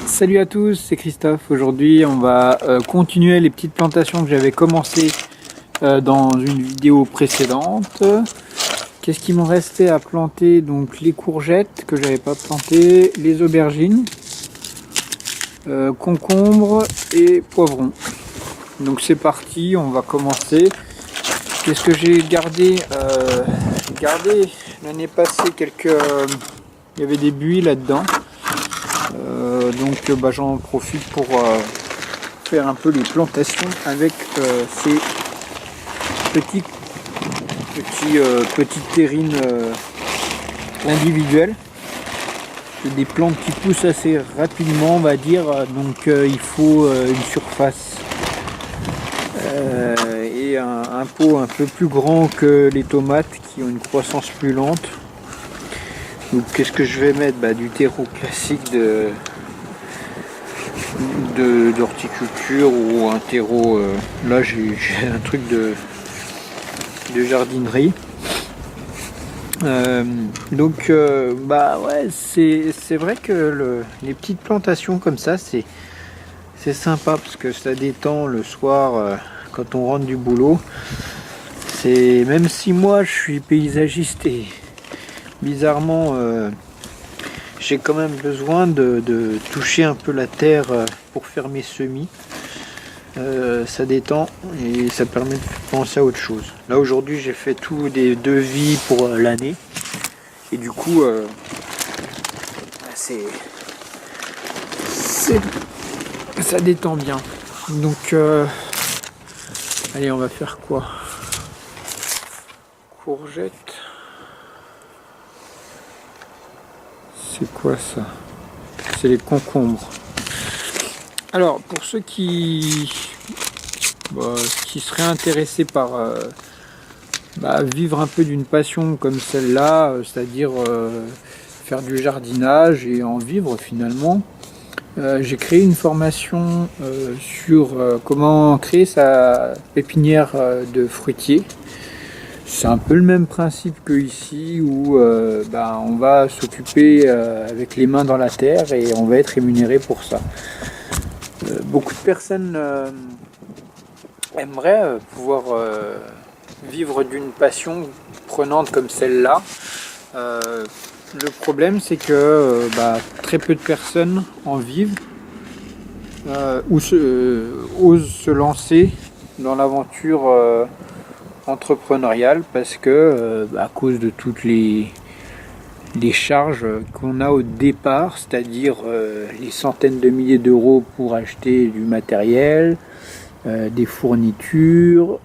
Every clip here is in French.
Salut à tous, c'est Christophe. Aujourd'hui, on va continuer les petites plantations que j'avais commencé dans une vidéo précédente. Qu'est-ce qu'il m'en restait à planter? Donc les courgettes que j'avais pas plantées, les aubergines, concombres et poivrons. Donc c'est parti, on va commencer. Qu'est-ce que j'ai gardé? Gardé l'année passée il y avait des buis là-dedans. Donc j'en profite pour faire un peu les plantations avec ces petites terrines individuelles. C'est des plantes qui poussent assez rapidement, on va dire, donc il faut une surface et un pot un peu plus grand que les tomates qui ont une croissance plus lente. Donc qu'est-ce que je vais mettre? Du terreau classique d'horticulture ou un terreau, là j'ai un truc de jardinerie. Ouais, c'est vrai que les petites plantations comme ça c'est sympa parce que ça détend le soir quand on rentre du boulot. C'est même si moi je suis paysagiste et bizarrement j'ai quand même besoin de toucher un peu la terre pour faire mes semis. Ça détend et ça permet de penser à autre chose. Là aujourd'hui j'ai fait tous des devis pour l'année et du coup ça détend bien. Donc allez, on va faire quoi? Courgettes. C'est quoi ça? C'est les concombres. Alors pour ceux qui seraient intéressés par vivre un peu d'une passion comme celle-là, c'est-à-dire faire du jardinage et en vivre finalement, j'ai créé une formation sur comment créer sa pépinière de fruitiers. C'est un peu le même principe que ici où on va s'occuper avec les mains dans la terre et on va être rémunéré pour ça. Beaucoup de personnes aimeraient pouvoir vivre d'une passion prenante comme celle-là. Le problème c'est que très peu de personnes en vivent ou osent se lancer dans l'aventure entrepreneuriale parce que à cause de toutes les charges qu'on a au départ, c'est-à-dire les centaines de milliers d'euros pour acheter du matériel, des fournitures,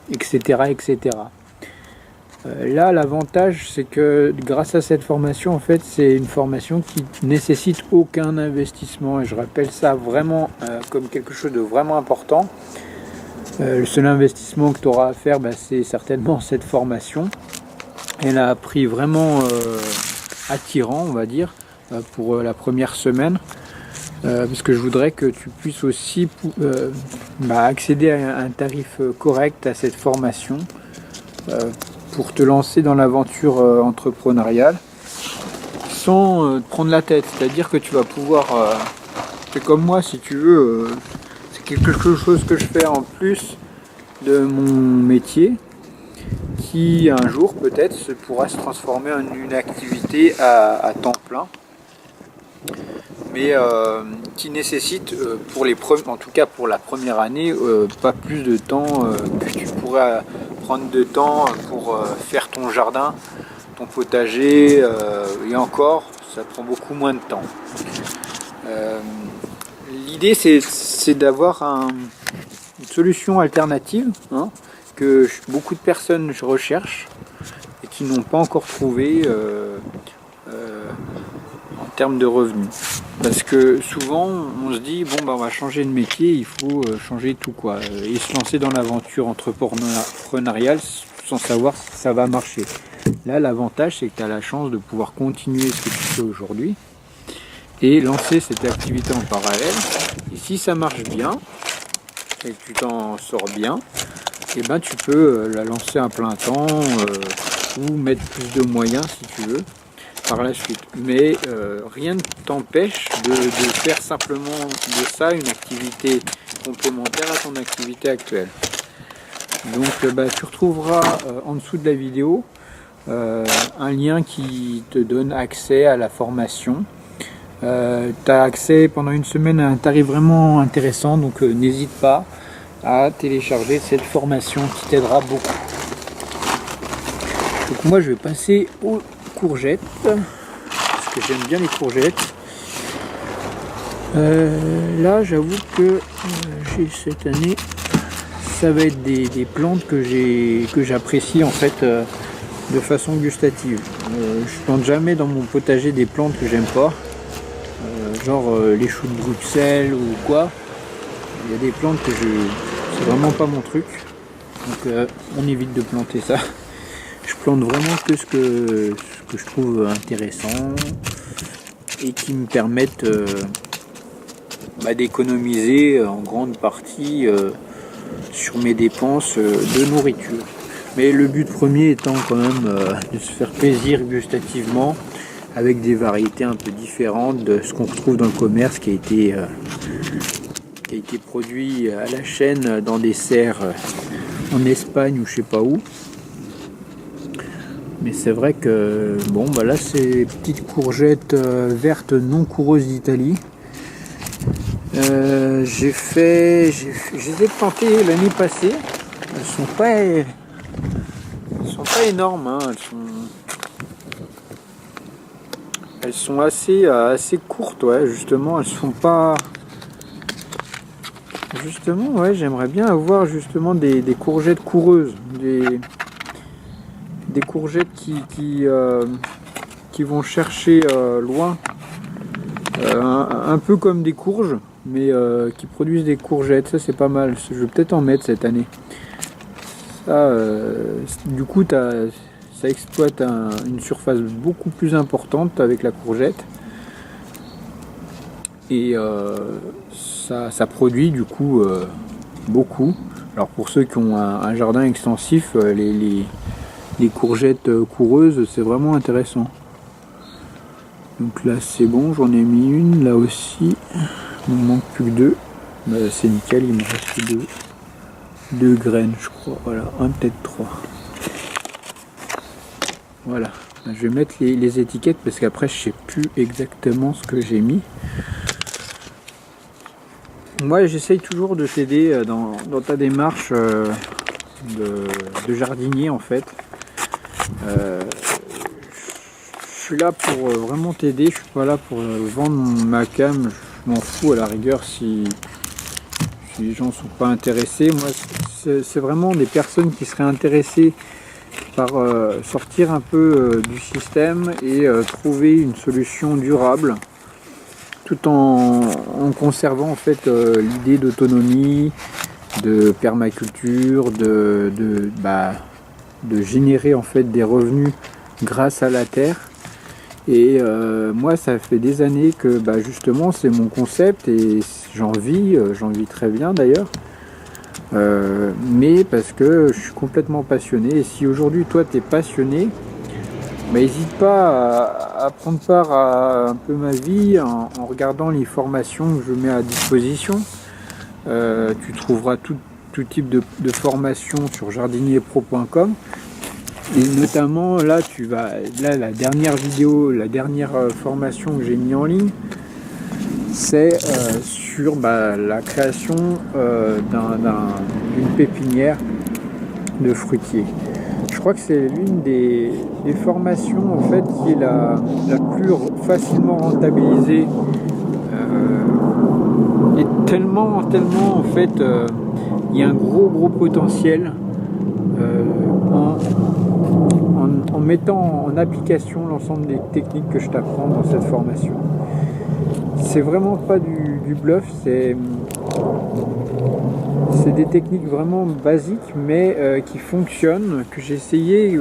etc. Là, l'avantage, c'est que grâce à cette formation, en fait, c'est une formation qui nécessite aucun investissement et je rappelle ça vraiment comme quelque chose de vraiment important. Le seul investissement que tu auras à faire, c'est certainement cette formation. Elle a un prix vraiment attirant, on va dire, pour la première semaine, parce que je voudrais que tu puisses aussi accéder à un tarif correct à cette formation pour te lancer dans l'aventure entrepreneuriale sans te prendre la tête. C'est-à-dire que tu vas pouvoir, c'est comme moi si tu veux, c'est quelque chose que je fais en plus de mon métier, qui un jour peut-être pourra se transformer en une activité à temps plein, mais qui nécessite en tout cas pour la première année pas plus de temps que tu pourrais prendre de temps pour faire ton jardin, ton potager, et encore ça prend beaucoup moins de temps. L'idée c'est d'avoir une solution alternative, que beaucoup de personnes recherchent et qui n'ont pas encore trouvé en termes de revenus. Parce que souvent on se dit on va changer de métier, il faut changer tout quoi, et se lancer dans l'aventure entrepreneuriale sans savoir si ça va marcher. Là l'avantage c'est que tu as la chance de pouvoir continuer ce que tu fais aujourd'hui et lancer cette activité en parallèle, et si ça marche bien et que tu t'en sors bien, et tu peux la lancer à plein temps ou mettre plus de moyens si tu veux. par la suite. Mais rien ne t'empêche de faire simplement de ça une activité complémentaire à ton activité actuelle. Donc tu retrouveras en dessous de la vidéo un lien qui te donne accès à la formation. Tu as accès pendant une semaine à un tarif vraiment intéressant, donc n'hésite pas à télécharger cette formation qui t'aidera beaucoup. Donc moi je vais passer aux courgettes, parce que j'aime bien les courgettes. Là j'avoue que j'ai cette année, ça va être des plantes que j'apprécie en fait de façon gustative. Je plante jamais dans mon potager des plantes que j'aime pas, genre les choux de Bruxelles ou quoi. Il y a des plantes que c'est vraiment pas mon truc, donc on évite de planter ça. Je plante vraiment que ce que je trouve intéressant et qui me permettent d'économiser en grande partie sur mes dépenses de nourriture. Mais le but premier étant quand même de se faire plaisir gustativement avec des variétés un peu différentes de ce qu'on retrouve dans le commerce qui a été produit à la chaîne dans des serres en Espagne ou je sais pas où. Mais c'est vrai que là c'est les petites courgettes vertes non coureuses d'Italie. Je les ai plantées l'année passée. Elles sont pas énormes, hein. Elles sont assez courtes, ouais, justement. Elles sont pas. Justement, ouais, j'aimerais bien avoir justement des courgettes coureuses, des courgettes qui vont chercher loin, un peu comme des courges, mais qui produisent des courgettes. Ça c'est pas mal, je vais peut-être en mettre cette année. Ça, du coup ça exploite une surface beaucoup plus importante avec la courgette et ça produit du coup beaucoup. Alors pour ceux qui ont un jardin extensif, les courgettes coureuses, c'est vraiment intéressant. Donc là c'est bon, j'en ai mis une, là aussi il me manque plus que deux. C'est nickel, il me reste deux graines je crois, voilà, peut-être trois. Voilà, je vais mettre les étiquettes parce qu'après je sais plus exactement ce que j'ai mis. Moi j'essaye toujours de t'aider dans ta démarche de jardinier en fait. Je suis là pour vraiment t'aider, je suis pas là pour vendre ma cam, je m'en fous à la rigueur si les gens sont pas intéressés. Moi c'est vraiment des personnes qui seraient intéressées par sortir un peu du système et trouver une solution durable tout en conservant en fait l'idée d'autonomie, de permaculture, de générer en fait des revenus grâce à la terre. Et moi ça fait des années que justement c'est mon concept et j'en vis très bien d'ailleurs. Mais parce que je suis complètement passionné, et si aujourd'hui toi tu es passionné, n'hésite pas à prendre part à un peu ma vie en regardant les formations que je mets à disposition. Tu trouveras tout type de formation sur jardinierpro.com, et notamment là la dernière vidéo, la dernière formation que j'ai mis en ligne, c'est sur la création d'une pépinière de fruitiers. Je crois que c'est l'une des formations en fait qui est la plus facilement rentabilisée et tellement en fait il y a un gros potentiel en mettant en application l'ensemble des techniques que je t'apprends dans cette formation. C'est vraiment pas du bluff, c'est des techniques vraiment basiques mais qui fonctionnent, que j'ai essayé,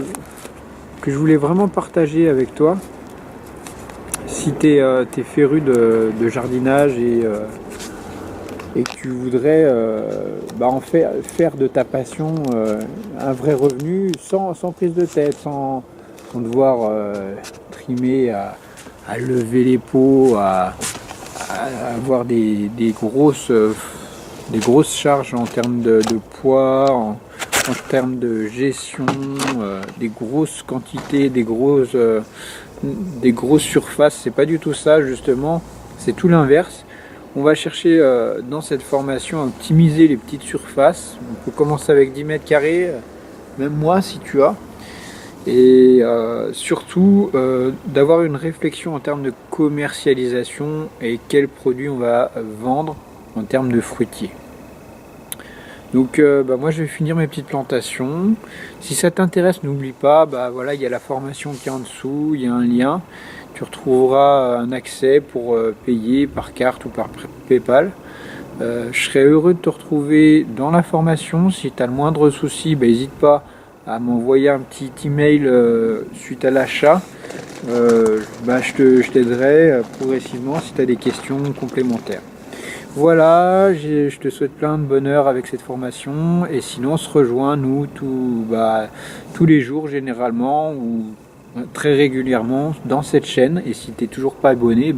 que je voulais vraiment partager avec toi. Si tu es féru de jardinage et que tu voudrais en faire de ta passion un vrai revenu sans prise de tête, sans devoir s'exprimer, à lever les pots, à avoir des grosses charges en termes de poids, en termes de gestion, des grosses quantités, des grosses surfaces. C'est pas du tout ça, justement, c'est tout l'inverse. On va chercher dans cette formation à optimiser les petites surfaces. On peut commencer avec 10 mètres carrés, même moi si tu as. Et surtout d'avoir une réflexion en termes de commercialisation et quels produits on va vendre en termes de fruitiers. Donc moi je vais finir mes petites plantations. Si ça t'intéresse, n'oublie pas, voilà, il y a la formation qui est en dessous, il y a un lien. Tu retrouveras un accès pour payer par carte ou par PayPal. Je serais heureux de te retrouver dans la formation. Si tu as le moindre souci, n'hésite pas à m'envoyer un petit email suite à l'achat. Je t'aiderai progressivement si tu as des questions complémentaires. Voilà, je te souhaite plein de bonheur avec cette formation, et sinon on se rejoint nous tous les jours généralement ou très régulièrement dans cette chaîne. Et si tu n'es toujours pas abonné,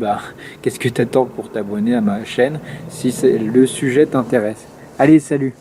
qu'est-ce que tu attends pour t'abonner à ma chaîne si le sujet t'intéresse? Allez, salut!